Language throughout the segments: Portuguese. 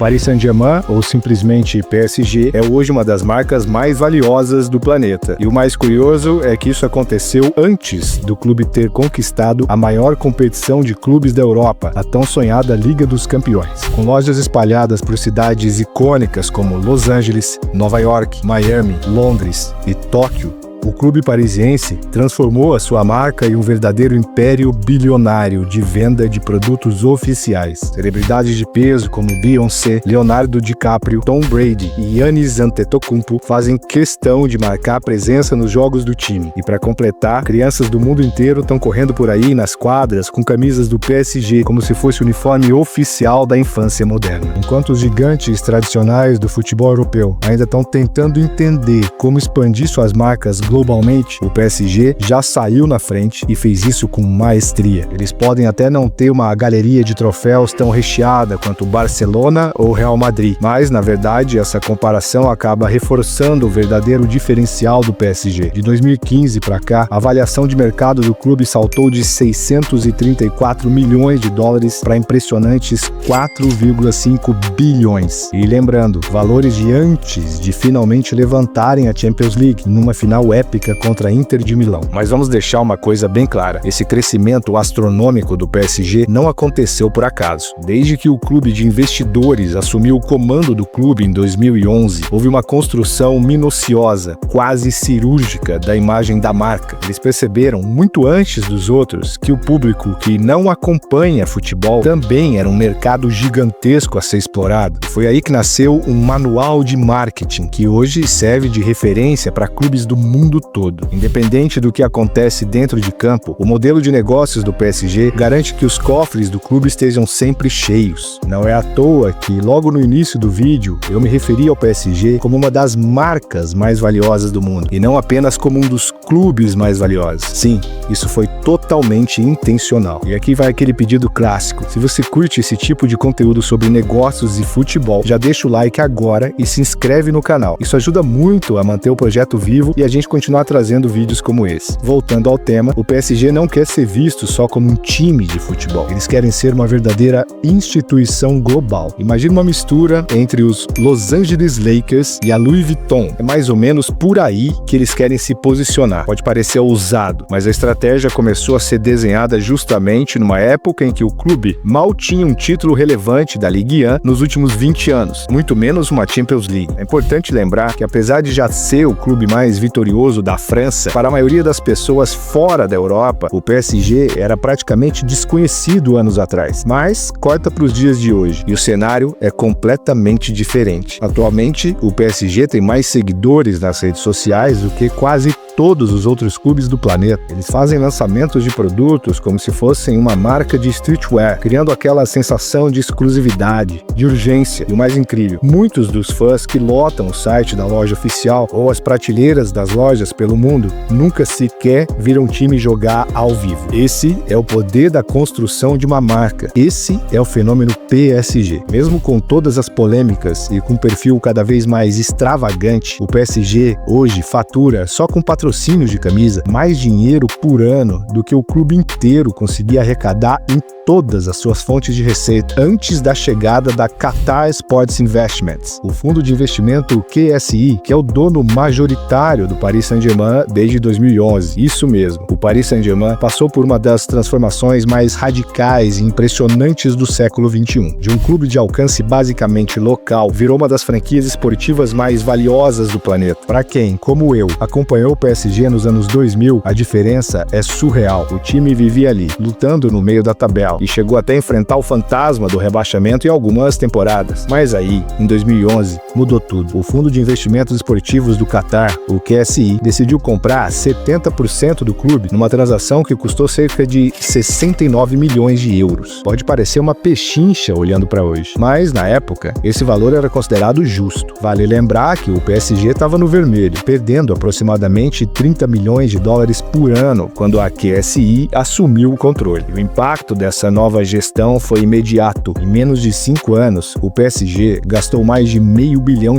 Paris Saint-Germain, ou simplesmente PSG, é hoje uma das marcas mais valiosas do planeta. E o mais curioso é que isso aconteceu antes do clube ter conquistado a maior competição de clubes da Europa, a tão sonhada Liga dos Campeões. Com lojas espalhadas por cidades icônicas como Los Angeles, Nova York, Miami, Londres e Tóquio, o clube parisiense transformou a sua marca em um verdadeiro império bilionário de venda de produtos oficiais. Celebridades de peso como Beyoncé, Leonardo DiCaprio, Tom Brady e Giannis Antetokounmpo fazem questão de marcar a presença nos jogos do time. E para completar, crianças do mundo inteiro estão correndo por aí nas quadras com camisas do PSG como se fosse o uniforme oficial da infância moderna. Enquanto os gigantes tradicionais do futebol europeu ainda estão tentando entender como expandir suas marcas globalmente, o PSG já saiu na frente e fez isso com maestria. Eles podem até não ter uma galeria de troféus tão recheada quanto o Barcelona ou Real Madrid, mas na verdade essa comparação acaba reforçando o verdadeiro diferencial do PSG. De 2015 para cá, a avaliação de mercado do clube saltou de 634 milhões de dólares para impressionantes 4,5 bilhões. E lembrando, valores de antes de finalmente levantarem a Champions League numa final épica contra a Inter de Milão. Mas vamos deixar uma coisa bem clara: esse crescimento astronômico do PSG não aconteceu por acaso. Desde que o clube de investidores assumiu o comando do clube em 2011, houve uma construção minuciosa, quase cirúrgica, da imagem da marca. Eles perceberam, muito antes dos outros, que o público que não acompanha futebol também era um mercado gigantesco a ser explorado. Foi aí que nasceu um manual de marketing, que hoje serve de referência para clubes do mundo todo. Independente do que acontece dentro de campo, o modelo de negócios do PSG garante que os cofres do clube estejam sempre cheios. Não é à toa que, logo no início do vídeo, eu me referi ao PSG como uma das marcas mais valiosas do mundo, e não apenas como um dos clubes mais valiosos. Sim, isso foi totalmente intencional. E aqui vai aquele pedido clássico: se você curte esse tipo de conteúdo sobre negócios e futebol, já deixa o like agora e se inscreve no canal. Isso ajuda muito a manter o projeto vivo e a gente continuar trazendo vídeos como esse. Voltando ao tema, o PSG não quer ser visto só como um time de futebol. Eles querem ser uma verdadeira instituição global. Imagina uma mistura entre os Los Angeles Lakers e a Louis Vuitton. É mais ou menos por aí que eles querem se posicionar. Pode parecer ousado, mas a estratégia começou a ser desenhada justamente numa época em que o clube mal tinha um título relevante da Ligue 1 nos últimos 20 anos, muito menos uma Champions League. É importante lembrar que, apesar de já ser o clube mais vitorioso da França, para a maioria das pessoas fora da Europa, o PSG era praticamente desconhecido anos atrás. Mas corta para os dias de hoje e o cenário é completamente diferente. Atualmente, o PSG tem mais seguidores nas redes sociais do que quase todos os outros clubes do planeta. Eles fazem lançamentos de produtos como se fossem uma marca de streetwear, criando aquela sensação de exclusividade, de urgência. E o mais incrível, muitos dos fãs que lotam o site da loja oficial ou as prateleiras das lojas pelo mundo nunca sequer viram um time jogar ao vivo. Esse é o poder da construção de uma marca. Esse é o fenômeno PSG. Mesmo com todas as polêmicas e com um perfil cada vez mais extravagante, o PSG hoje fatura, só com patrocínio de camisa, mais dinheiro por ano do que o clube inteiro conseguia arrecadar em todas as suas fontes de receita antes da chegada da Qatar Sports Investments, o fundo de investimento QSI, que é o dono majoritário do Paris Saint-Germain desde 2011. Isso mesmo, o Paris Saint-Germain passou por uma das transformações mais radicais e impressionantes do século XXI. De um clube de alcance basicamente local, virou uma das franquias esportivas mais valiosas do planeta. Para quem, como eu, acompanhou o PSG nos anos 2000, a diferença é surreal. O time vivia ali, lutando no meio da tabela, e chegou até a enfrentar o fantasma do rebaixamento em algumas temporadas. Mas aí, em 2011, mudou tudo. O Fundo de Investimentos Esportivos do Qatar, o QSI, decidiu comprar 70% do clube numa transação que custou cerca de 69 milhões de euros. Pode parecer uma pechincha olhando para hoje, mas na época, esse valor era considerado justo. Vale lembrar que o PSG estava no vermelho, perdendo aproximadamente 30 milhões de dólares por ano quando a QSI assumiu o controle. E o impacto dessa dessa nova gestão foi imediato. Em menos de 5 anos, o PSG gastou mais de $500 milhão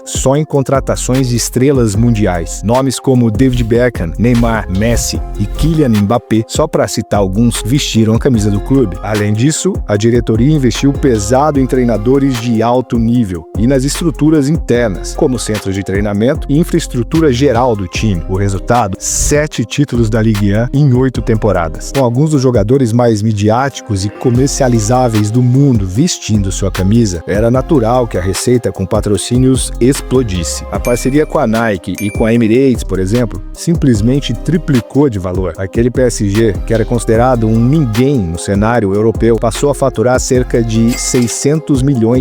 só em contratações de estrelas mundiais. Nomes como David Beckham, Neymar, Messi e Kylian Mbappé, só para citar alguns, vestiram a camisa do clube. Além disso, a diretoria investiu pesado em treinadores de alto nível e nas estruturas internas, como centros de treinamento e infraestrutura geral do time. O resultado? 7 títulos da Ligue 1 em 8 temporadas. Com alguns dos jogadores mais midiáticos e comercializáveis do mundo vestindo sua camisa, era natural que a receita com patrocínios explodisse. A parceria com a Nike e com a Emirates, por exemplo, simplesmente triplicou de valor. Aquele PSG, que era considerado um ninguém no cenário europeu, passou a faturar cerca de $600 milhões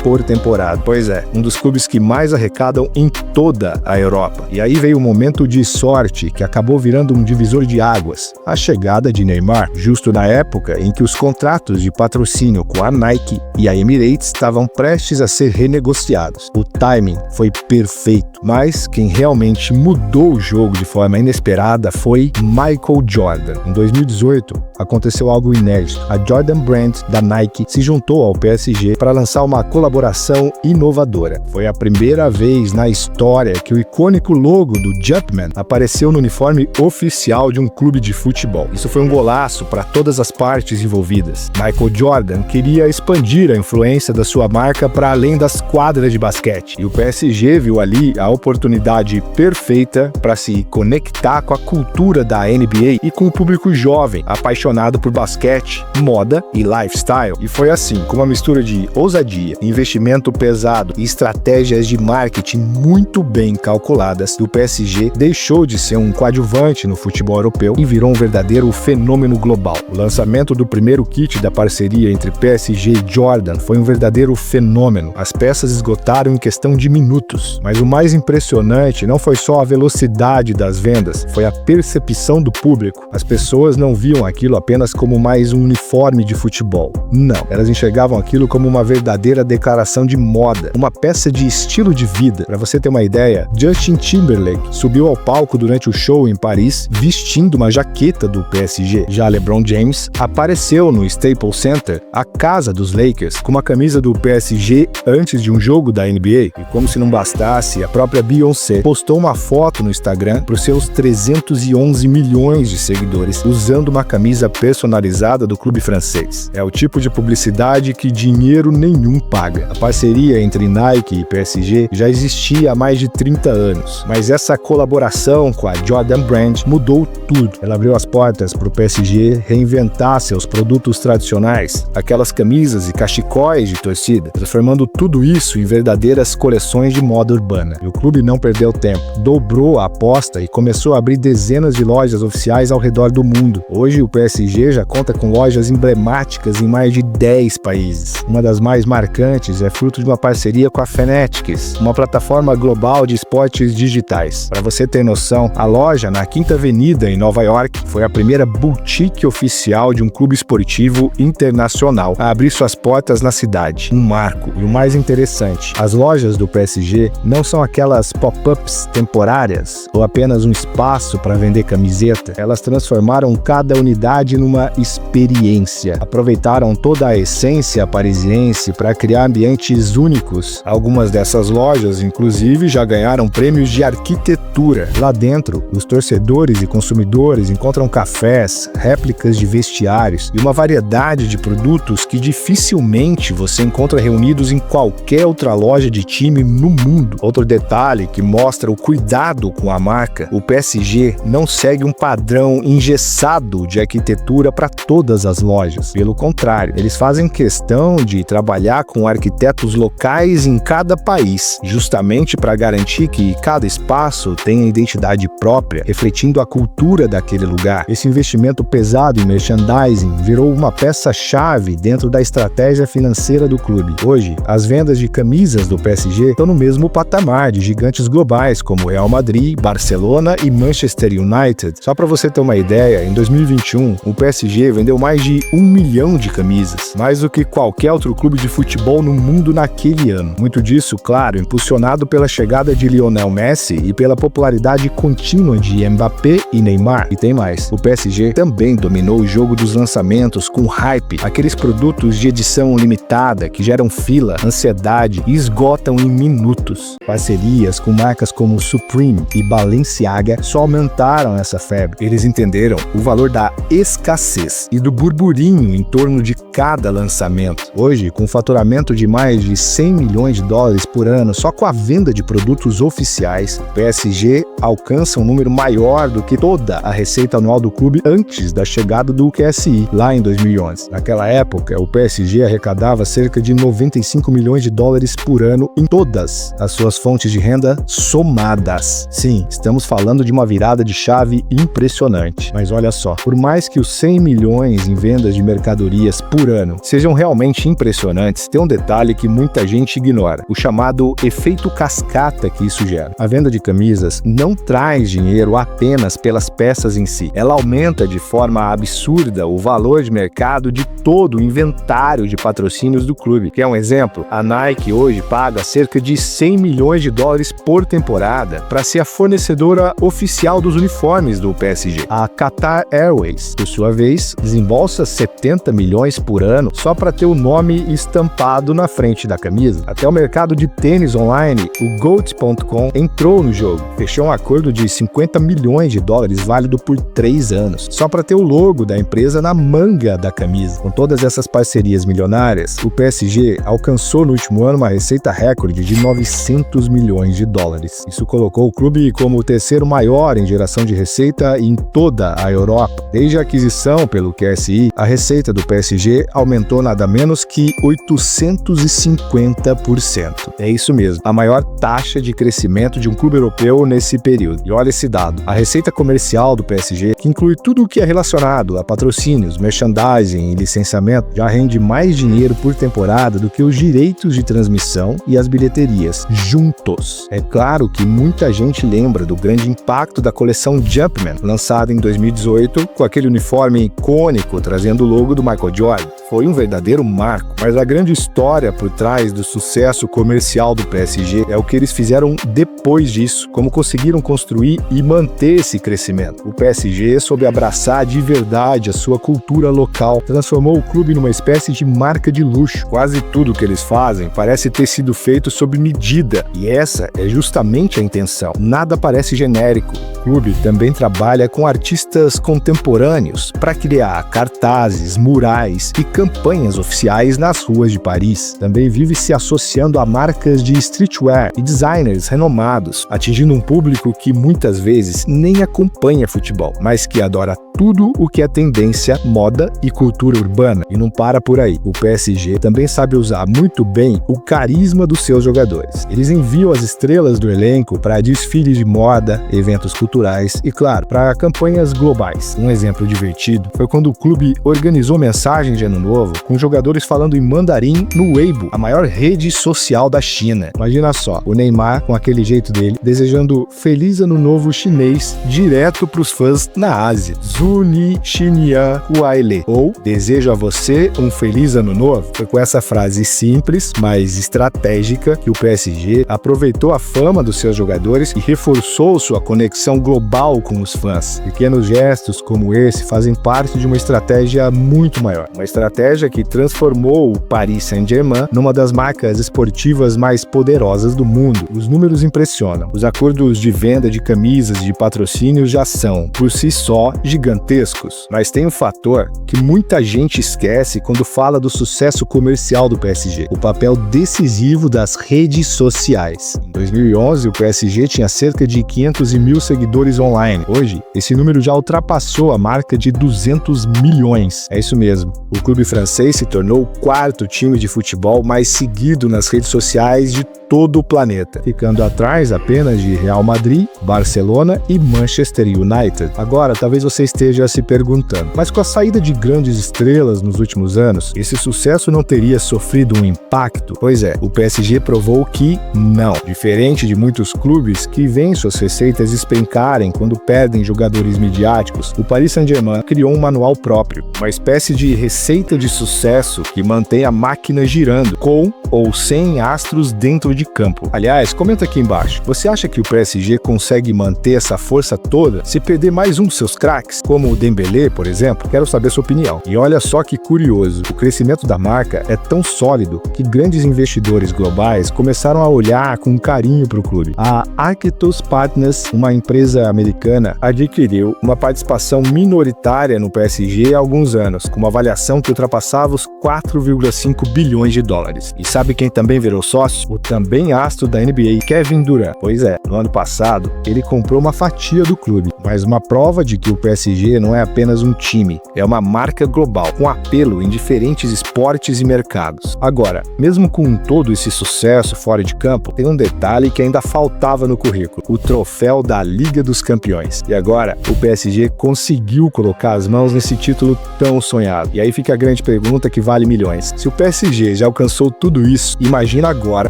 por temporada. Pois é, um dos clubes que mais arrecadam em toda a Europa. E aí veio um momento de sorte que acabou virando um divisor de águas: a chegada de Neymar, justo na época em que os contratos de patrocínio com a Nike e a Emirates estavam prestes a ser renegociados. O timing foi perfeito, mas quem realmente mudou o jogo de forma inesperada foi Michael Jordan. Em 2018, aconteceu algo inédito. A Jordan Brand da Nike se juntou ao PSG para lançar uma colaboração inovadora. Foi a primeira vez na história que o icônico logo do Jumpman apareceu no uniforme oficial de um clube de futebol. Isso foi um golaço para todas as partes envolvidas. Michael Jordan queria expandir a influência da sua marca para além das quadras de basquete, e o PSG viu ali a oportunidade perfeita para se conectar com a cultura da NBA e com o público jovem, apaixonado por basquete, moda e lifestyle. E foi assim, com uma mistura de ousadia, investimento pesado e estratégias de marketing muito bem calculadas, o PSG deixou de ser um coadjuvante no futebol europeu e virou um verdadeiro fenômeno global. O lançamento do primeiro kit da parceria entre PSG e Jordan foi um verdadeiro fenômeno. As peças esgotaram em questão de minutos. Mas o mais impressionante não foi só a velocidade das vendas, foi a percepção do público. As pessoas não viam aquilo apenas como mais um uniforme de futebol. Não, elas enxergavam aquilo como uma verdadeira declaração de moda, uma peça de estilo de vida. Para você ter uma ideia, Justin Timberlake subiu ao palco durante o show em Paris vestindo uma jaqueta do PSG. Já LeBron James apareceu no Staples Center, a casa dos Lakers, com uma camisa do PSG antes de um jogo da NBA. E como se não bastasse, a própria Beyoncé postou uma foto no Instagram para os seus 311 milhões de seguidores usando uma camisa personalizada do clube francês. É o tipo de publicidade que dinheiro nenhum paga. A parceria entre Nike e PSG já existia há mais de 30 anos, mas essa colaboração com a Jordan Brand mudou tudo. Ela abriu as portas para o PSG reinventar seus produtos tradicionais, aquelas camisas e cachecóis de torcida, transformando tudo isso em verdadeiras coleções de moda urbana. E o clube não perdeu tempo, dobrou a aposta e começou a abrir dezenas de lojas oficiais ao redor do mundo. Hoje o PSG já conta com lojas emblemáticas em mais de 10 países. Uma das mais marcantes é fruto de uma parceria com a Fanatics, uma plataforma global de esportes digitais. Para você ter noção, a loja na Quinta Avenida em Nova York foi a primeira boutique oficial de um clube esportivo internacional a abrir suas portas na cidade. Um marco. E o mais interessante, as lojas do PSG não são aquelas pop-ups temporárias ou apenas um espaço para vender camiseta. Elas transformaram cada unidade numa experiência. Aproveitaram toda a essência parisiense para criar ambientes únicos. Algumas dessas lojas, inclusive, já ganharam prêmios de arquitetura. Lá dentro, os torcedores e consumidores encontram cafés, réplicas de vestiários e uma variedade de produtos que dificilmente você encontra reunidos em qualquer outra loja de time no mundo. Outro detalhe que mostra o cuidado com a marca: o PSG não segue um padrão engessado de arquitetura para todas as lojas. Pelo contrário, eles fazem questão de trabalhar com arquitetos locais em cada país, justamente para garantir que cada espaço tenha identidade própria, refletindo a cultura daquele lugar. Esse investimento pesado em merchandising virou uma peça-chave dentro da estratégia financeira do clube. Hoje, as vendas de camisas do PSG estão no mesmo patamar de de gigantes globais como Real Madrid, Barcelona e Manchester United. Só para você ter uma ideia, em 2021, o PSG vendeu mais de 1 milhão de camisas, mais do que qualquer outro clube de futebol no mundo naquele ano. Muito disso, claro, impulsionado pela chegada de Lionel Messi e pela popularidade contínua de Mbappé e Neymar. E tem mais, o PSG também dominou o jogo dos lançamentos com hype, aqueles produtos de edição limitada que geram fila, ansiedade e esgotam em minutos. Parcerias com marcas como Supreme e Balenciaga só aumentaram essa febre. Eles entenderam o valor da escassez e do burburinho em torno de cada lançamento. Hoje, com um faturamento de mais de 100 milhões de dólares por ano só com a venda de produtos oficiais, o PSG alcança um número maior do que toda a receita anual do clube antes da chegada do QSI, lá em 2011. Naquela época, o PSG arrecadava cerca de 95 milhões de dólares por ano em todas as suas fontes de renda somadas. Sim, estamos falando de uma virada de chave impressionante. Mas olha só, por mais que os 100 milhões em vendas de mercadorias por ano sejam realmente impressionantes, tem um detalhe que muita gente ignora, o chamado efeito cascata que isso gera. A venda de camisas não traz dinheiro apenas pelas peças em si, ela aumenta de forma absurda o valor de mercado de todo o inventário de patrocínios do clube. Quer um exemplo? A Nike hoje paga cerca de 100 milhões de dólares por temporada para ser a fornecedora oficial dos uniformes do PSG. A Qatar Airways, por sua vez, desembolsa 70 milhões por ano só para ter o nome estampado na frente da camisa. Até o mercado de tênis online, o GOAT.com, entrou no jogo, fechou um acordo de 50 milhões de dólares válido por 3 anos, só para ter o logo da empresa na manga da camisa. Com todas essas parcerias milionárias, o PSG alcançou no último ano uma receita recorde de 900 milhões de dólares. Isso colocou o clube como o terceiro maior em geração de receita em toda a Europa. Desde a aquisição pelo QSI, a receita do PSG aumentou nada menos que 850%. É isso mesmo, a maior taxa de crescimento de um clube europeu nesse período. E olha esse dado, a receita comercial do PSG, que inclui tudo o que é relacionado a patrocínios, merchandising e licenciamento, já rende mais dinheiro por temporada do que os direitos de transmissão e as bilheterias, juntos. É claro que muita gente lembra do grande impacto da coleção Jumpman, lançada em 2018, com aquele uniforme icônico trazendo o logo do Michael Jordan. Foi um verdadeiro marco, mas a grande história por trás do sucesso comercial do PSG é o que eles fizeram depois disso, como conseguiram construir e manter esse crescimento. O PSG soube abraçar de verdade a sua cultura local, transformou o clube numa espécie de marca de luxo. Quase tudo que eles fazem parece ter sido feito sob medida, e essa é justamente a intenção. Nada parece genérico. O clube também trabalha com artistas contemporâneos para criar cartazes, murais e campanhas oficiais nas ruas de Paris. Também vive se associando a marcas de streetwear e designers renomados, atingindo um público que muitas vezes nem acompanha futebol, mas que adora tudo o que é tendência, moda e cultura urbana. E não para por aí. O PSG também sabe usar muito bem o carisma dos seus jogadores. Eles enviam as estrelas do elenco para desfiles de moda, eventos culturais e, claro, para campanhas globais. Um exemplo divertido foi quando o clube organizou mensagens de Ano Novo com jogadores falando em mandarim no Weibo, a maior rede social da China. Imagina só, o Neymar, com aquele jeito dele, desejando Feliz Ano Novo chinês direto para os fãs na Ásia. Zuni Xinyan Huaile, ou desejo a você um feliz ano novo. Foi com essa frase simples, mas estratégica, que o PSG aproveitou a fama dos seus jogadores e reforçou sua conexão global com os fãs. Pequenos gestos como esse fazem parte de uma estratégia muito maior. Uma estratégia que transformou o Paris Saint-Germain numa das marcas esportivas mais poderosas do mundo. Os números impressionam. Os acordos de venda de camisas e de patrocínios já são, por si só, gigantescos. Mas tem um fator que muita gente esquece quando fala do sucesso comercial do PSG: o papel decisivo das redes sociais. Em 2011, o PSG tinha cerca de 500 mil seguidores online. Hoje, esse número já ultrapassou a marca de 200 milhões. É isso mesmo. O clube francês se tornou o quarto time de futebol mais seguido nas redes sociais de todo o planeta, ficando atrás apenas de Real Madrid, Barcelona e Manchester United. Agora, talvez você esteja se perguntando, mas com a saída de grandes estrelas nos últimos anos, esse sucesso não teria sofrido um impacto? Pois é, o PSG provou que não. Diferente de muitos clubes que veem suas receitas despencarem quando perdem jogadores midiáticos, o Paris Saint-Germain criou um manual próprio, uma espécie de receita de sucesso que mantém a máquina girando, com ou sem astros dentro de campo. Aliás, comenta aqui embaixo, você acha que o PSG consegue manter essa força toda se perder mais um dos seus craques, como o Dembélé, por exemplo? Quero saber sua opinião. E olha só que curioso, o crescimento da marca é tão sólido que grandes investidores globais começaram a olhar com carinho para o clube. A Arctos Partners, uma empresa americana, adquiriu uma participação minoritária no PSG há alguns anos, com uma avaliação que ultrapassava os 4,5 bilhões de dólares. E sabe quem também virou sócio? O também astro da NBA, Kevin Durant. Pois é, no ano passado, ele comprou uma fatia do clube, mas uma prova de que o PSG não é apenas um time, é uma marca global, com apelo em diferentes esportes e mercados. Agora, mesmo com todo esse sucesso fora de campo, tem um detalhe que ainda faltava no currículo: o troféu da Liga dos Campeões. E agora, o PSG conseguiu colocar as mãos nesse título tão sonhado. E aí fica a grande pergunta que vale milhões. Se o PSG já alcançou tudo isso, imagina agora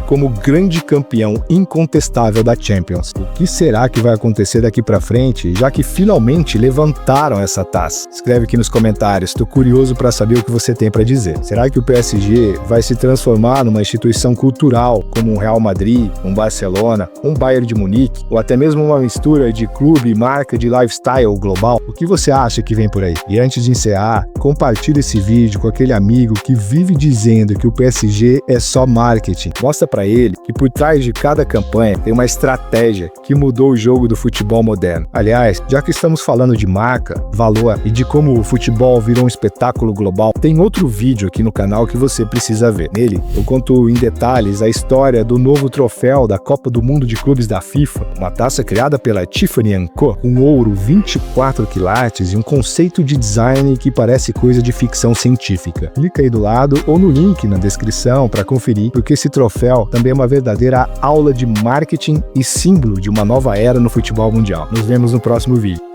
como grande campeão incontestável da Champions. O que será que vai acontecer daqui pra frente, já que finalmente levantaram essa taça? Escreve aqui nos comentários, tô curioso para saber o que você tem para dizer. Será que o PSG vai se transformar numa instituição cultural, como um Real Madrid, um Barcelona, um Bayern de Munique, ou até mesmo uma mistura de clube e marca de lifestyle global? O que você acha que vem por aí? E antes de encerrar, compartilhe esse vídeo com aquele amigo que vive dizendo que o PSG é só marketing. Mostra para ele que por trás de cada campanha tem uma estratégia que mudou o jogo do futebol moderno. Aliás, já que estamos falando de marca, valor e de como o futebol virou um espetáculo global, tem outro vídeo aqui no canal que você precisa ver. Nele, eu conto em detalhes a história do novo troféu da Copa do Mundo de Clubes da FIFA, uma taça criada pela Tiffany & Co, com ouro 24 quilates e um conceito de design que parece coisa de ficção científica. Clica aí do lado ou no link na descrição para conferir, porque esse troféu também é uma verdadeira aula de marketing e símbolo de uma nova era no futebol mundial. Nos vemos no próximo vídeo.